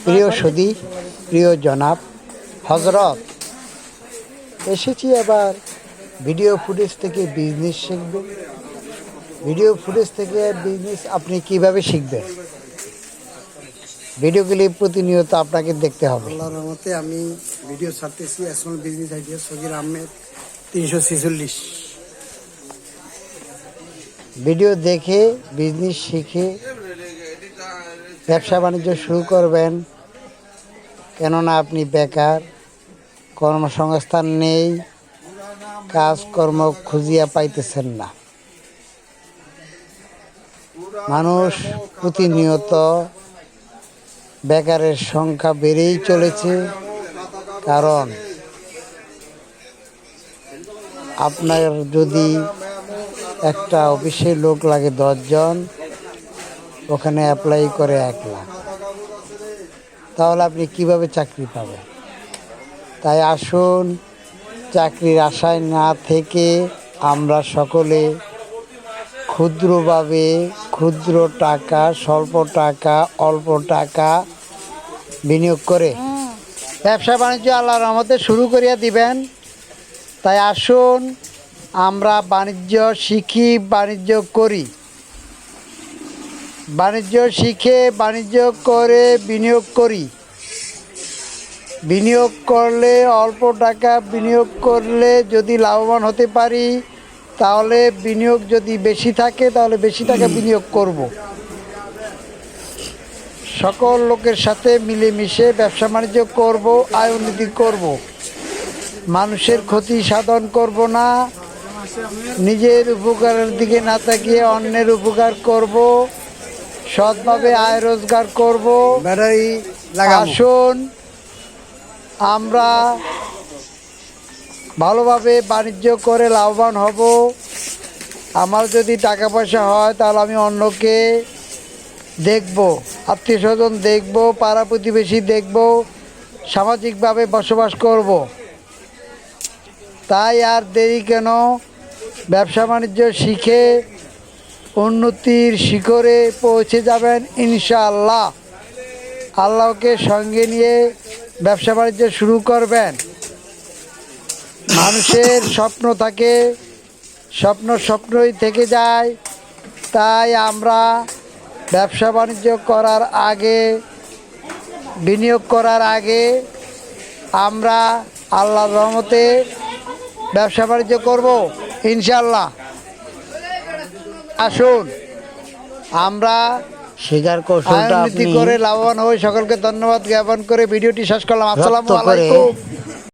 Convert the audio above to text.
প্রিয় সুধী, প্রিয় জনাব, হজরত, এসেছি আবার ভিডিও ফুটেজ থেকে বিজনেস শিখবেন। ভিডিও ফুটেজ থেকে বিজনেস আপনি কিভাবে শিখবেন? ভিডিওগুলি প্রতিনিয়ত আপনাকে দেখতে হবে। আল্লাহর রহমতে আমি ভিডিও ছাড়তেছি। Small business idea, Sagir Ahmed, 346। Video দেখে বিজনেস শিখে ব্যবসা বাণিজ্য শুরু করবেন, কেননা আপনি বেকার, কর্মসংস্থান নেই, কাজকর্ম খুঁজিয়া পাইতেছেন না। মানুষ প্রতিনিয়ত বেকারের সংখ্যা বেড়েই চলেছে, কারণ আপনার যদি একটা অফিসে লোক লাগে 10 জন, ওখানে অ্যাপ্লাই করে 1 লাখ, তাহলে আপনি কিভাবে চাকরি পাবেন? তাই আসুন, চাকরির আশায় না থেকে আমরা সকলে ক্ষুদ্রভাবে, ক্ষুদ্র টাকা, স্বল্প টাকা, অল্প টাকা বিনিয়োগ করে ব্যবসা বাণিজ্য আল্লাহর রহমতে শুরু করিয়া দিবেন। তাই আসুন, আমরা বাণিজ্য শিখি, বাণিজ্য করি। বাণিজ্য শিখে বাণিজ্য করে বিনিয়োগ করি। বিনিয়োগ করলে, অল্প টাকা বিনিয়োগ করলে যদি লাভবান হতে পারি, তাহলে বিনিয়োগ যদি বেশি থাকে তাহলে বেশি টাকা বিনিয়োগ করব। সকল লোকের সাথে মিলেমিশে ব্যবসা বাণিজ্য করব, আয় উন্নতি করব। মানুষের ক্ষতি সাধন করব না, নিজের উপকারের দিকে না তাকিয়ে অন্যের উপকার করব, সৎভাবে আয় রোজগার করব। ব্যাটারি লাগাবো। আসুন, আমরা ভালোভাবে বাণিজ্য করে লাভবান হব। আমার যদি টাকা পয়সা হয় তাহলে আমি অন্যকে দেখব, আত্মীয় স্বজন দেখব, পাড়া প্রতিবেশী দেখব, সামাজিকভাবে বসবাস করব। তাই আর দেরি কেন? ব্যবসা বাণিজ্য শিখে উন্নতির শিখরে পৌঁছে যাবেন ইনশাআল্লাহ। আল্লাহকে সঙ্গে নিয়ে ব্যবসা বাণিজ্য শুরু করবেন। মানুষের স্বপ্ন থাকে, স্বপ্নই থেকে যায়। তাই আমরা ব্যবসা বাণিজ্য করার আগে, বিনিয়োগ করার আগে আমরা আল্লাহর রহমতে ব্যবসা বাণিজ্য করব ইনশাআল্লাহ। আসুন, আমরা শিকার কৌশলটা উন্নতি করে লাভবান হই। সকলকে ধন্যবাদ জ্ঞাপন করে ভিডিওটি শেষ করলাম। আসসালামু আলাইকুম।